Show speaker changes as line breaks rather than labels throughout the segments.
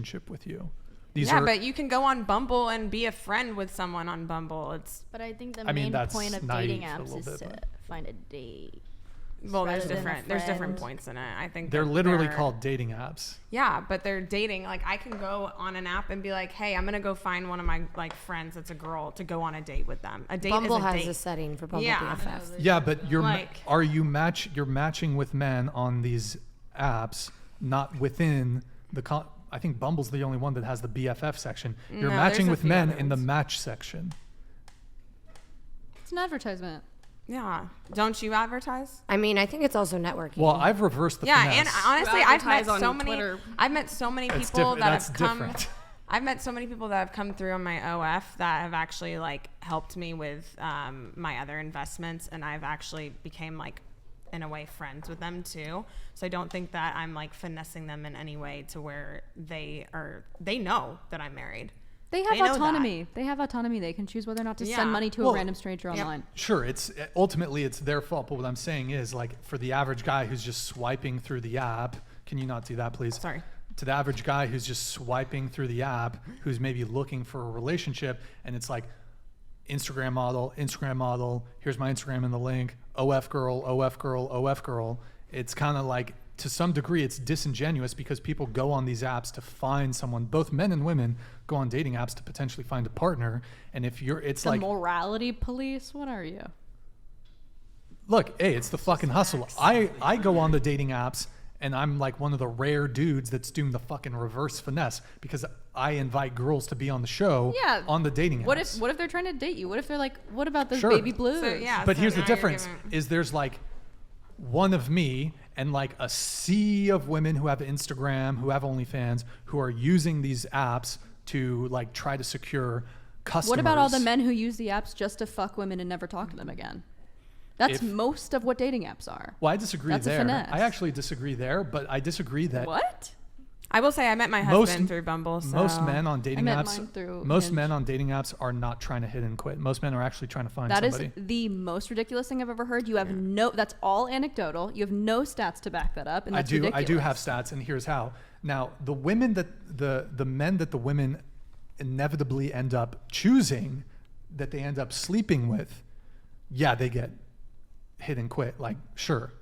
relationship with you.
But you can go on Bumble and be a friend with someone on Bumble.
But I think the main point of dating apps is to find a date.
Well, there's different points in it. I think
they're literally called dating apps.
Yeah, but they're dating. Like, I can go on an app and be like, "Hey, I'm gonna go find one of my like friends that's a girl to go on a date with them." A date
Bumble
is a
has
date.
a setting for Bumble BFFs.
Yeah, but you're matching with men on these apps, not within the I think Bumble's the only one that has the BFF section. You're matching with men in the match section.
It's an advertisement.
Yeah. Don't you advertise?
I mean, I think it's also networking.
Well, I've reversed the finesse.
And honestly, I've met so many people I've met so many people that have come through on my OF that have actually like helped me with my other investments, and I've actually became like, in a way, friends with them too. So I don't think that I'm like finessing them in any way to where they know that I'm married.
They have autonomy. They have autonomy. They can choose whether or not to send money to a random stranger online.
Sure, ultimately it's their fault. But what I'm saying is, like, for the average guy who's just swiping through the app, can you not do that, please?
Sorry.
To the average guy who's just swiping through the app, who's maybe looking for a relationship, and it's like Instagram model. Here's my Instagram in the link. OF girl. It's kind of like, to some degree, it's disingenuous because people go on these apps to find someone. Both men and women go on dating apps to potentially find a partner. And if it's
the
like
morality police, what are you?
Look, hey, it's the fucking hustle. I go on the dating apps and I'm like one of the rare dudes that's doing the fucking reverse finesse because I invite girls to be on the show on the dating apps.
What if they're trying to date you? What if they're like, what about this baby blue?
But here's the difference: is there's like one of me and like a sea of women who have Instagram, who have OnlyFans, who are using these apps to like try to secure customers.
What about all the men who use the apps just to fuck women and never talk to them again? That's most of what dating apps are.
Well, I disagree there.
That's a finesse.
I actually disagree there, but I disagree that.
What?
I will say I met my husband through Bumble. So.
Most men on dating apps are not trying to hit and quit. Most men are actually trying to find somebody.
That is the most ridiculous thing I've ever heard. You have that's all anecdotal. You have no stats to back that up, and that's ridiculous.
I do have stats, and here's how. Now, the women that the men that the women inevitably end up choosing, that they end up sleeping with, they get hit and quit. Like, sure,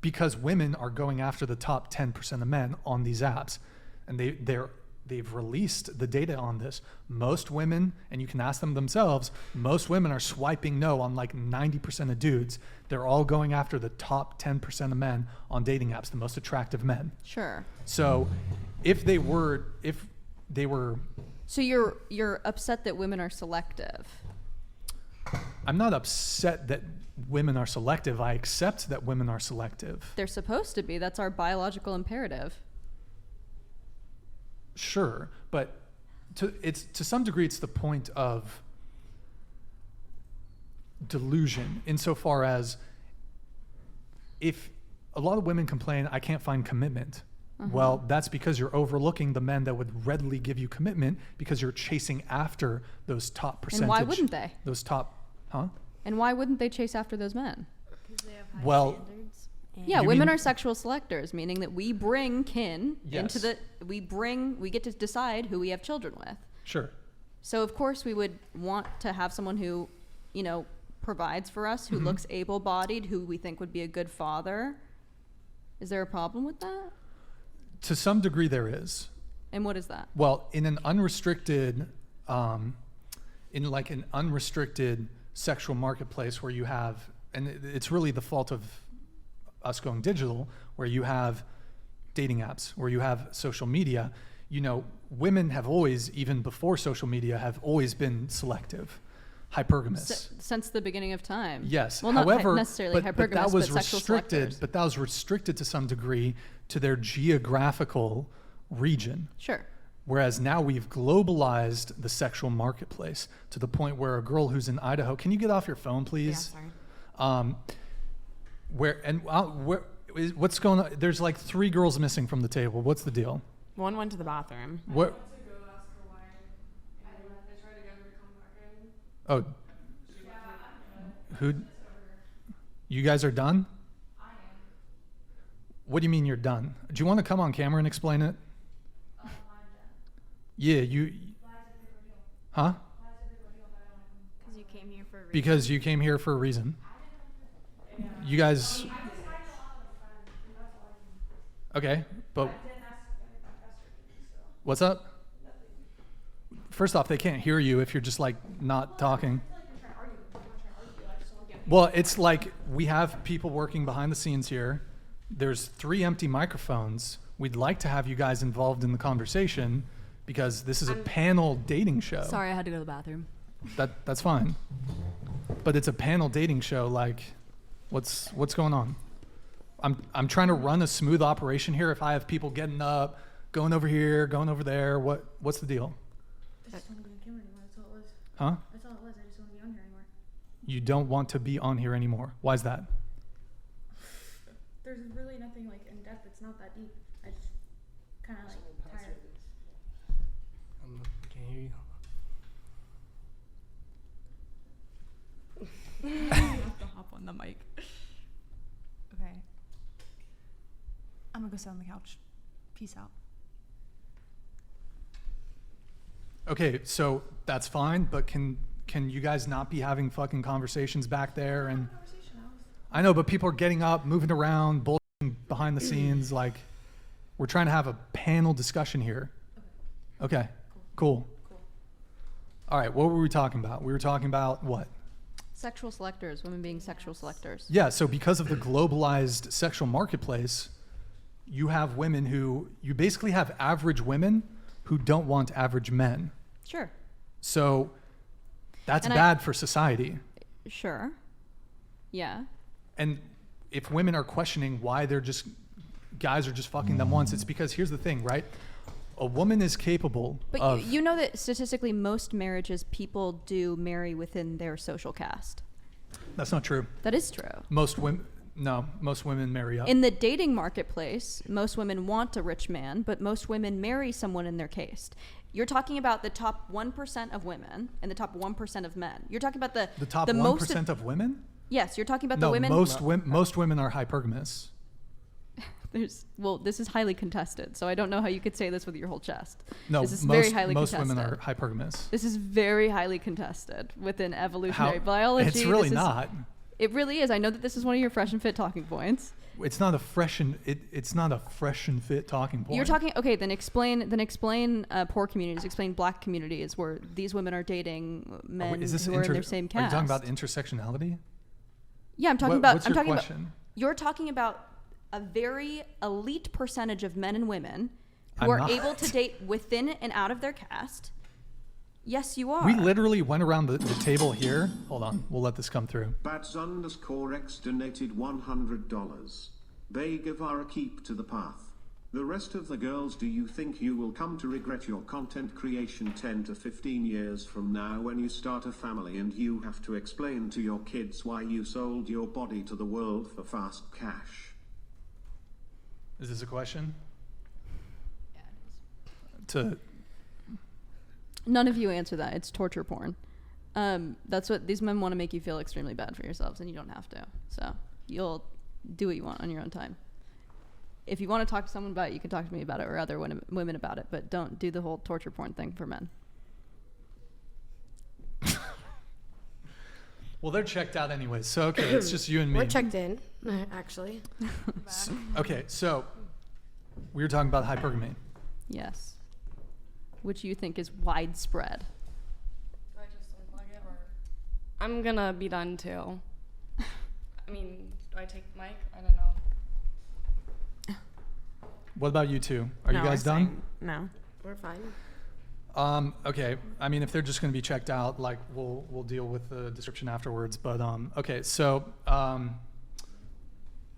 because women are going after the top 10% of men on these apps. And they've released the data on this. Most women, and you can ask them themselves, most women are swiping no on like 90% of dudes. They're all going after the top 10% of men on dating apps, the most attractive men.
Sure.
So if they were
So you're upset that women are selective.
I'm not upset that women are selective. I accept that women are selective.
They're supposed to be. That's our biological imperative.
Sure, but to some degree, it's the point of delusion, insofar as if a lot of women complain, I can't find commitment. Well, that's because you're overlooking the men that would readily give you commitment because you're chasing after those top percentage.
And why wouldn't they?
Those top, huh?
And why wouldn't they chase after those men?
Because they have high standards.
Yeah, women are sexual selectors, meaning that we bring kin into we get to decide who we have children with.
Sure.
So of course we would want to have someone who, provides for us, who looks able-bodied, who we think would be a good father. Is there a problem with that?
To some degree there is.
And what is that?
Well, in an unrestricted sexual marketplace where you have, and it's really the fault of us going digital, where you have dating apps, where you have social media, women have always, even before social media, have always been selective, hypergamous.
Since the beginning of time.
Yes.
Well,
however,
not necessarily hypergamous,
but that was
sexual selectors.
But that was restricted to some degree to their geographical region.
Sure.
Whereas now we've globalized the sexual marketplace to the point where a girl who's in Idaho, can you get off your phone, please?
Yeah, sorry.
What's going on? There's like 3 girls missing from the table. What's the deal?
One went to the bathroom.
What?
I went to go ask her why. I tried to get her to come back in.
Oh. Who? You guys are done?
I am.
What do you mean you're done? Do you want to come on camera and explain it?
I'm done.
Yeah, huh?
Because you came here for a reason.
Because you came here for a reason. You guys. Okay, but what's up? First off, they can't hear you if you're just like not talking. Well, it's like we have people working behind the scenes here. There's 3 empty microphones. We'd like to have you guys involved in the conversation because this is a panel dating show.
Sorry, I had to go to the bathroom.
That's fine. But it's a panel dating show. Like, what's going on? I'm trying to run a smooth operation here. If I have people getting up, going over here, going over there, what's the deal?
I just want to be on camera anymore. That's all it was.
Huh?
That's all it was. I just want to be on here anymore.
You don't want to be on here anymore. Why is that?
There's really nothing like in depth. It's not that deep. I just kind of like tired.
I can't hear you.
I have to hop on the mic. Okay. I'm gonna go sit on the couch. Peace out.
Okay, so that's fine, but can you guys not be having fucking conversations back there? And I know, but people are getting up, moving around, bullshitting behind the scenes. Like, we're trying to have a panel discussion here. Okay, cool. All right, what were we talking about? We were talking about what?
Sexual selectors, women being sexual selectors.
Yeah, so because of the globalized sexual marketplace, you have women you basically have average women who don't want average men.
Sure.
So that's bad for society.
Sure. Yeah.
And if women are questioning why guys are just fucking them once, it's because here's the thing, right? A woman is capable
but
of...
you know that statistically most marriages people do marry within their social caste.
That's not true.
That is true.
Most women marry up.
In the dating marketplace, most women want a rich man, but most women marry someone in their caste. You're talking about the top 1% of women and the top 1% of men. You're talking about the
top 1% of women?
Yes, you're talking about the women.
Most women are hypergamous.
This is highly contested, so I don't know how you could say this with your whole chest.
No,
this is very highly
most
contested.
women are hypergamous.
This is very highly contested within evolutionary biology.
It's really not.
It really is. I know that this is one of your fresh and fit talking points.
It's not a fresh and fit talking point.
You're talking okay. Then explain poor communities. Explain black communities where these women are dating men who are in their same caste.
Are you talking about intersectionality?
Yeah, I'm talking about.
What's your question?
You're talking about a very elite percentage of men and women who are able to date within and out of their caste. Yes, you are.
We literally went around the table here. Hold on, we'll let this come through.
Bats_X donated $100. Bay Guevara, keep to the path. The rest of the girls, do you think you will come to regret your content creation 10 to 15 years from now when you start a family and you have to explain to your kids why you sold your body to the world for fast cash?
Is this a question?
Yeah, it is. None of you answer that. It's torture porn. That's what these men want to make you feel extremely bad for yourselves, and you don't have to. So you'll do what you want on your own time. If you want to talk to someone about it, you can talk to me about it or other women about it, but don't do the whole torture porn thing for men.
Well, they're checked out anyway, so okay, it's just you and me.
We're checked in, actually.
So we were talking about hypergamy.
Yes. Which you think is widespread.
Do I just unplug it or? I'm gonna be done too. I mean, do I take the mic? I don't know.
What about you two? Are you guys done?
No.
We're fine.
Okay. I mean, if they're just going to be checked out, like we'll deal with the description afterwards. But okay. So,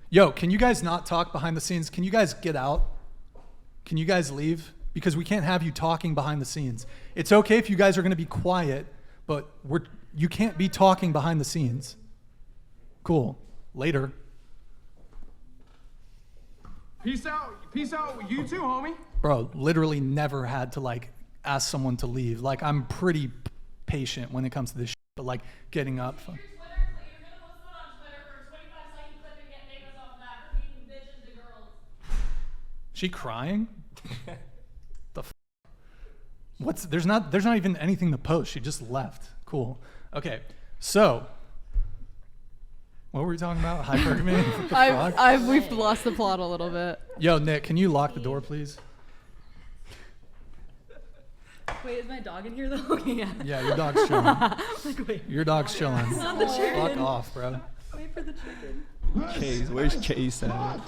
yo, can you guys not talk behind the scenes? Can you guys get out? Can you guys leave? Because we can't have you talking behind the scenes. It's okay if you guys are going to be quiet, but you can't be talking behind the scenes. Cool. Later.
Peace out. Peace out. You too, homie.
Bro, literally never had to like ask someone to leave. Like, I'm pretty patient when it comes to this shit, but like getting up.
You're gonna post it on Twitter for a 25-second clip and get famous off that for being bitches to girls.
She crying? There's not even anything to post. She just left. Cool. Okay. So, what were we talking about? Hypergamy? What the fuck?
We've lost the plot a little bit.
Yo, Nick, can you lock the door, please?
Wait, is my dog in here though? Okay, yeah.
Yeah, your dog's chilling.
Like, wait.
Your dog's chilling.
It's not the chicken.
Fuck off, bro.
Wait for the chicken.
Chase, where's Chase at?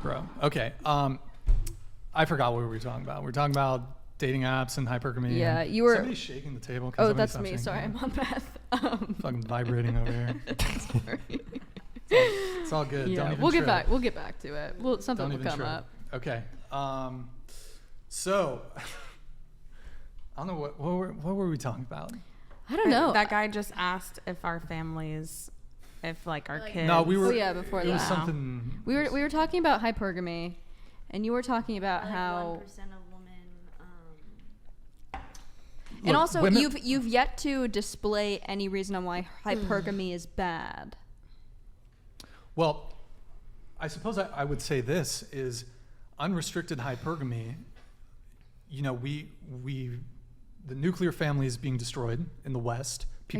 Bro. Okay. I forgot what we were talking about. We were talking about dating apps and hypergamy.
Yeah,
and
you were.
Somebody's shaking the table.
Oh, that's me. Sorry, I'm on Beth.
Fucking vibrating over here.
Sorry.
It's all good.
Yeah,
Don't even
we'll
trip.
get back to it. Something will come up.
Okay. So I don't know what were we talking about?
I don't know.
That guy just asked if our families, if like our kids.
No, we were.
Oh yeah, before that.
It was something.
We were talking about hypergamy, and you were talking about how.
1% of women.
And
Look,
also,
women,
you've yet to display any reason on why hypergamy is bad.
Well, I suppose I would say this is unrestricted hypergamy. You know, the nuclear family is being destroyed in the West.